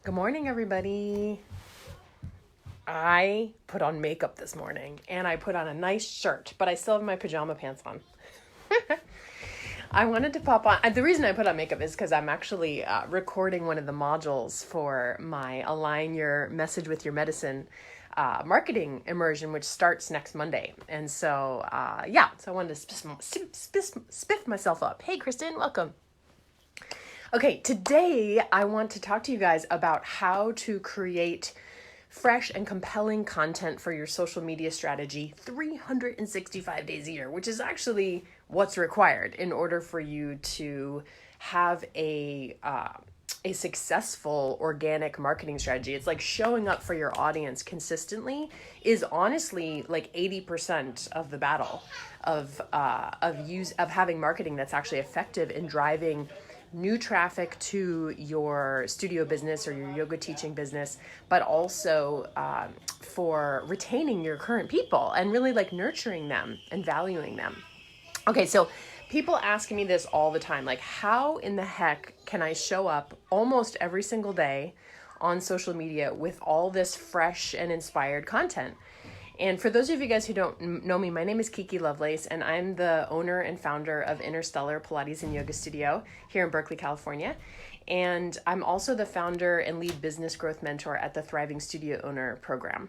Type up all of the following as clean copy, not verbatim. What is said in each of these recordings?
Good morning, everybody. I put on makeup this morning and I put on a nice shirt, but I still have my pajama pants on. I wanted to pop on. The reason I put on makeup is because I'm actually recording one of the modules for my Align Your Message with Your Medicine marketing immersion, which starts next Monday. And so, so I wanted to spiff myself up. Hey, Kristen, welcome. Okay, today I want to talk to you guys about how to create fresh and compelling content for your social media strategy 365 days a year, which is actually what's required in order for you to have a successful organic marketing strategy. It's like showing up for your audience consistently is honestly like 80% of the battle of having marketing that's actually effective in driving new traffic to your studio business or your yoga teaching business, but also for retaining your current people and really like nurturing them and valuing them. Okay, so people ask me this all the time, like how in the heck can I show up almost every single day on social media with all this fresh and inspired content? And for those of you guys who don't know me, my name is Kiki Lovelace, and I'm the owner and founder of Interstellar Pilates and Yoga Studio here in Berkeley, California. And I'm also the founder and lead business growth mentor at the Thriving Studio Owner program.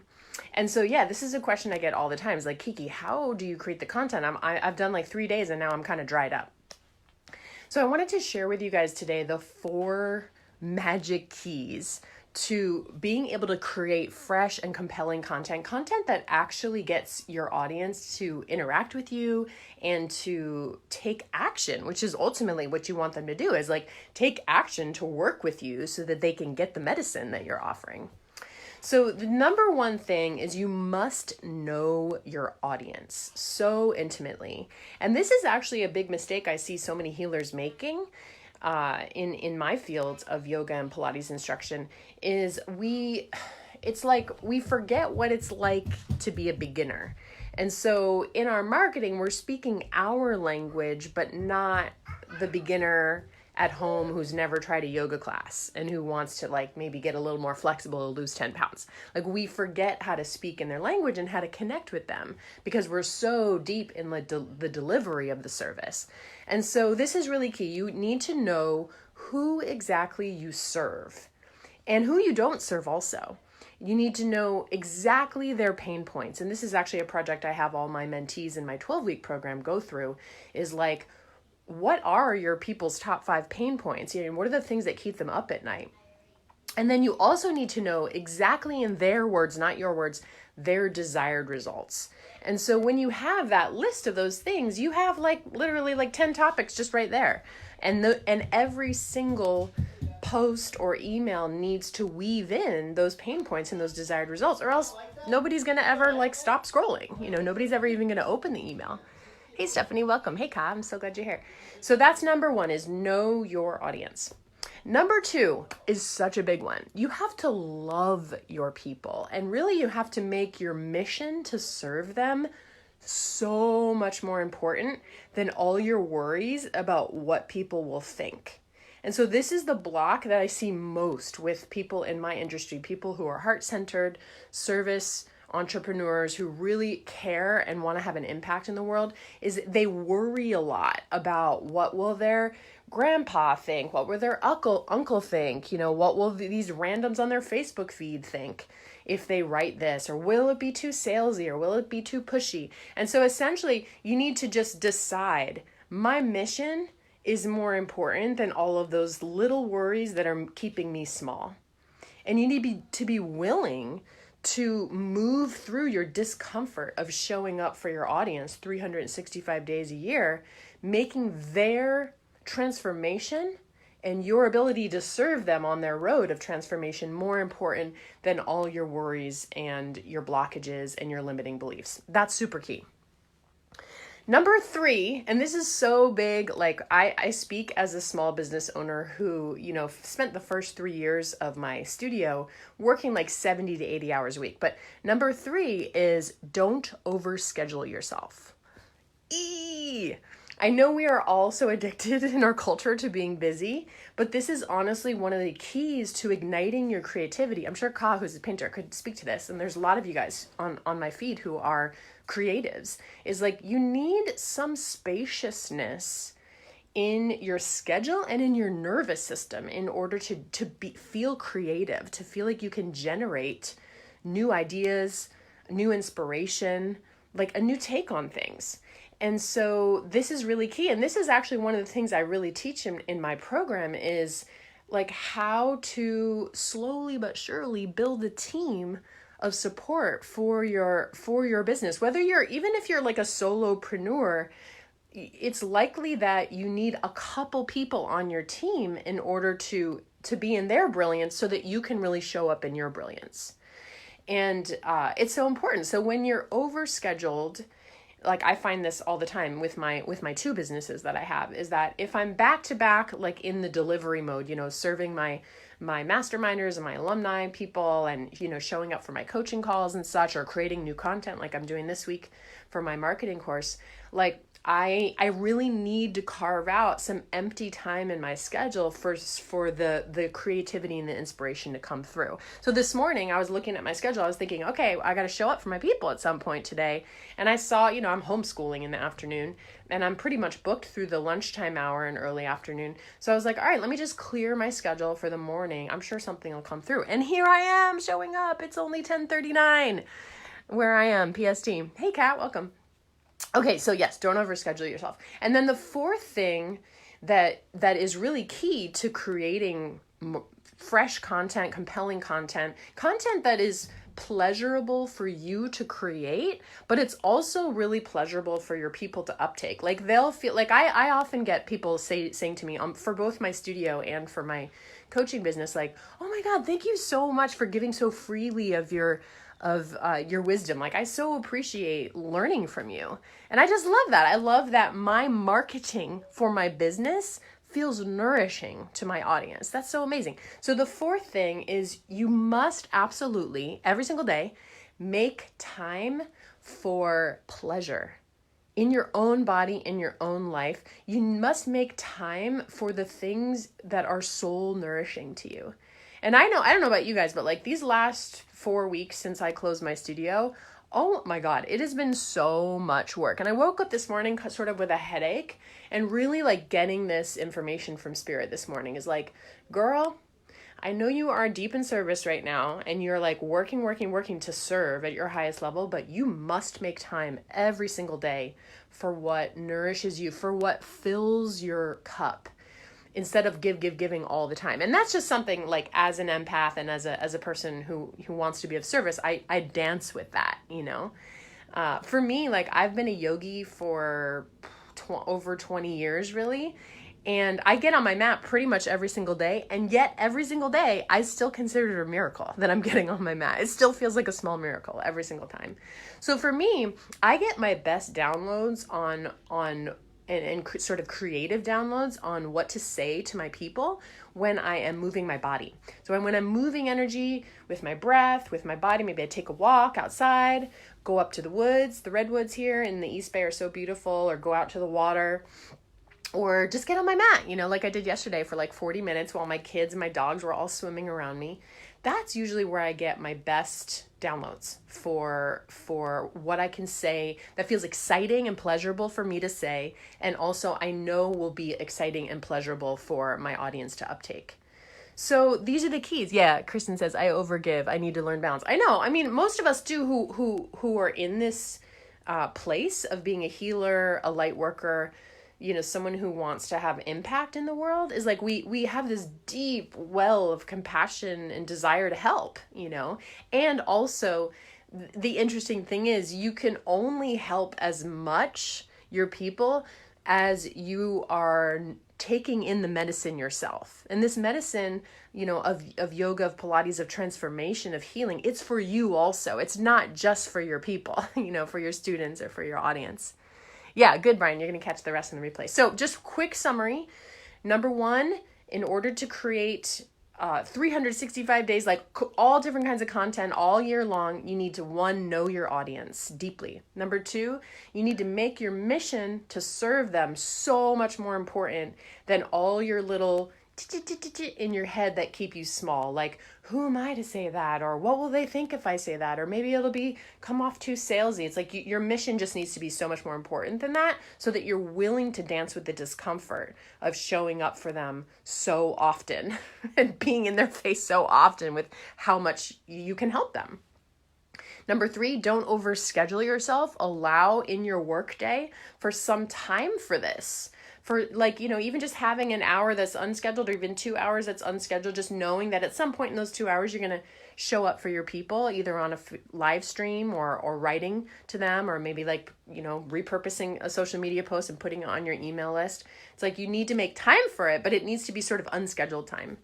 And so, this is a question I get all the time. It's like, Kiki, how do you create the content? I've done like 3 days and now I'm kind of dried up. So I wanted to share with you guys today the 4 magic keys to being able to create fresh and compelling content that actually gets your audience to interact with you and to take action, which is ultimately what you want them to do, is like take action to work with you so that they can get the medicine that you're offering. So the number one thing is you must know your audience so intimately. And this is actually a big mistake I see so many healers making in my field of yoga and Pilates instruction is it's like we forget what it's like to be a beginner. And so in our marketing, we're speaking our language, but not the beginner at home who's never tried a yoga class and who wants to like maybe get a little more flexible to lose 10 pounds. Like we forget how to speak in their language and how to connect with them because we're so deep in the delivery of the service. And so this is really key. You need to know who exactly you serve and who you don't serve also. You need to know exactly their pain points. And this is actually a project I have all my mentees in my 12-week program go through, is like, what are your people's top 5 pain points? You know, what are the things that keep them up at night? And then you also need to know exactly in their words, not your words, their desired results. And so when you have that list of those things, you have like literally like 10 topics just right there. And every single post or email needs to weave in those pain points and those desired results, or else nobody's going to ever like stop scrolling. You know, nobody's ever even going to open the email. Hey, Stephanie, welcome. Hey, Ka, I'm so glad you're here. So that's number 1, is know your audience. Number 2 is such a big one. You have to love your people, and really you have to make your mission to serve them so much more important than all your worries about what people will think. And so this is the block that I see most with people in my industry, people who are heart-centered, service entrepreneurs who really care and want to have an impact in the world, is they worry a lot about what will their grandpa think, what will their uncle think, you know, what will these randoms on their Facebook feed think if they write this, or will it be too salesy, or will it be too pushy? And so essentially you need to just decide, my mission is more important than all of those little worries that are keeping me small. And you need to be willing to move through your discomfort of showing up for your audience 365 days a year, making their transformation and your ability to serve them on their road of transformation more important than all your worries and your blockages and your limiting beliefs. That's super key. Number 3, and this is so big, like I speak as a small business owner who, you know, spent the first 3 years of my studio working like 70 to 80 hours a week. But number 3 is don't overschedule yourself. I know we are all so addicted in our culture to being busy, but this is honestly one of the keys to igniting your creativity. I'm sure Ka, who's a painter, could speak to this, and there's a lot of you guys on my feed who are creatives, is like you need some spaciousness in your schedule and in your nervous system in order to feel creative, to feel like you can generate new ideas, new inspiration, like a new take on things. And so this is really key. And this is actually one of the things I really teach in my program is like how to slowly but surely build a team of support for your business. Whether even if you're like a solopreneur, it's likely that you need a couple people on your team in order to be in their brilliance so that you can really show up in your brilliance. And it's so important. So when you're overscheduled, like I find this all the time with my two businesses that I have, is that if I'm back to back, like in the delivery mode, serving my masterminders and my alumni people and, showing up for my coaching calls and such, or creating new content like I'm doing this week for my marketing course, like I really need to carve out some empty time in my schedule for the creativity and the inspiration to come through. So this morning I was looking at my schedule. I was thinking, okay, I got to show up for my people at some point today. And I saw, I'm homeschooling in the afternoon and I'm pretty much booked through the lunchtime hour and early afternoon. So I was like, all right, let me just clear my schedule for the morning. I'm sure something will come through. And here I am showing up. It's only 10:39 where I am, PST. Hey, Kat, welcome. Okay, so yes, don't overschedule yourself. And then the fourth thing that is really key to creating fresh content, compelling content that is pleasurable for you to create, but it's also really pleasurable for your people to uptake. Like they'll feel like I often get people saying to me for both my studio and for my coaching business, like, oh my God, thank you so much for giving so freely of your wisdom. Like I so appreciate learning from you. And I just love that. I love that my marketing for my business feels nourishing to my audience. That's so amazing. So the fourth thing is you must absolutely every single day make time for pleasure in your own body, in your own life. You must make time for the things that are soul nourishing to you. And I don't know about you guys, but like these last 4 weeks since I closed my studio, oh my God, it has been so much work. And I woke up this morning sort of with a headache, and really like getting this information from Spirit this morning is like, girl, I know you are deep in service right now and you're like working to serve at your highest level, but you must make time every single day for what nourishes you, for what fills your cup, instead of giving all the time. And that's just something like as an empath and as a person who wants to be of service, I dance with that, For me, like I've been a yogi for over 20 years really. And I get on my mat pretty much every single day. And yet every single day, I still consider it a miracle that I'm getting on my mat. It still feels like a small miracle every single time. So for me, I get my best downloads on sort of creative downloads on what to say to my people when I am moving my body. So when I'm moving energy with my breath, with my body, maybe I take a walk outside, go up to the woods. The redwoods here in the East Bay are so beautiful, or go out to the water, or just get on my mat, like I did yesterday for like 40 minutes while my kids and my dogs were all swimming around me. That's usually where I get my best downloads for what I can say that feels exciting and pleasurable for me to say, and also I know will be exciting and pleasurable for my audience to uptake. So these are the keys. Yeah, Kristen says, I overgive. I need to learn balance. I know. I mean, most of us do who are in this place of being a healer, a light worker, someone who wants to have impact in the world, is like we have this deep well of compassion and desire to help, and also the interesting thing is you can only help as much your people as you are taking in the medicine yourself. And this medicine, of yoga, of Pilates, of transformation, of healing, it's for you also. It's not just for your people, for your students or for your audience. Yeah, good, Brian. You're going to catch the rest in the replay. So just quick summary. Number one, in order to create 365 days, like all different kinds of content all year long. You need to, one, know your audience deeply. Number two, you need to make your mission to serve them so much more important than all your little in your head that keep you small. Like, who am I to say that? Or what will they think if I say that? Or maybe it'll come off too salesy. It's like your mission just needs to be so much more important than that, so that you're willing to dance with the discomfort of showing up for them so often and being in their face so often with how much you can help them. Number three, don't overschedule yourself. Allow in your workday for some time for this. For even just having an hour that's unscheduled, or even 2 hours that's unscheduled, just knowing that at some point in those 2 hours, you're going to show up for your people, either on a live stream or writing to them, or maybe repurposing a social media post and putting it on your email list. It's like you need to make time for it, but it needs to be sort of unscheduled time.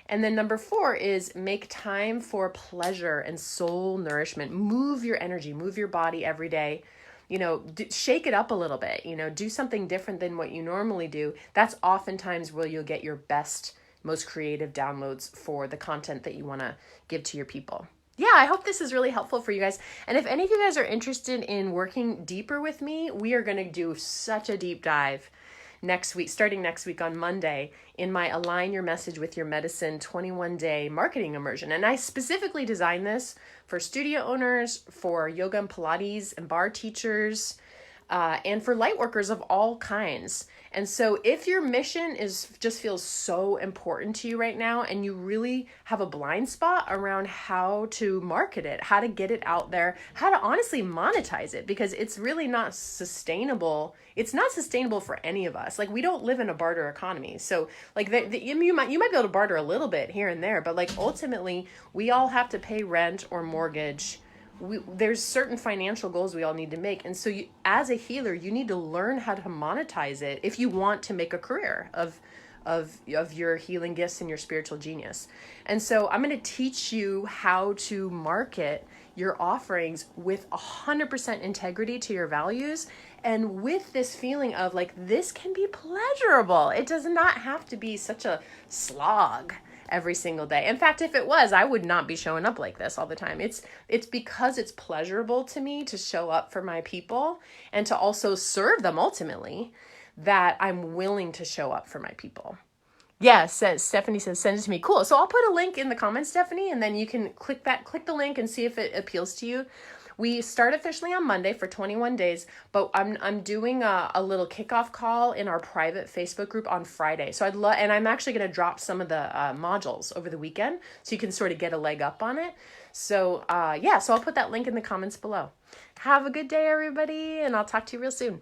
And then number four is make time for pleasure and soul nourishment. Move your energy, move your body every day. Shake it up a little bit, do something different than what you normally do. That's oftentimes where you'll get your best, most creative downloads for the content that you want to give to your people. Yeah, I hope this is really helpful for you guys. And if any of you guys are interested in working deeper with me, we are going to do such a deep dive starting next week on Monday, in my Align Your Message with Your Medicine 21-day marketing immersion. And I specifically designed this for studio owners, for yoga and Pilates and barre teachers, and for light workers of all kinds. And so if your mission just feels so important to you right now, and you really have a blind spot around how to market it, how to get it out there, how to honestly monetize it, because it's really not sustainable. It's not sustainable for any of us. Like, we don't live in a barter economy. So you might be able to barter a little bit here and there, but ultimately we all have to pay rent or mortgage. There's certain financial goals we all need to make. And so as a healer, you need to learn how to monetize it if you want to make a career of your healing gifts and your spiritual genius. And so I'm going to teach you how to market your offerings with 100% integrity to your values, and with this feeling of this can be pleasurable. It does not have to be such a slog every single day. In fact, if it was, I would not be showing up like this all the time. It's because it's pleasurable to me to show up for my people and to also serve them ultimately, that I'm willing to show up for my people. Yeah, Stephanie says, send it to me. Cool. So I'll put a link in the comments, Stephanie, and then you can click the link and see if it appeals to you. We start officially on Monday for 21 days, but I'm doing a little kickoff call in our private Facebook group on Friday. So and I'm actually going to drop some of the modules over the weekend, so you can sort of get a leg up on it. So so I'll put that link in the comments below. Have a good day, everybody, and I'll talk to you real soon.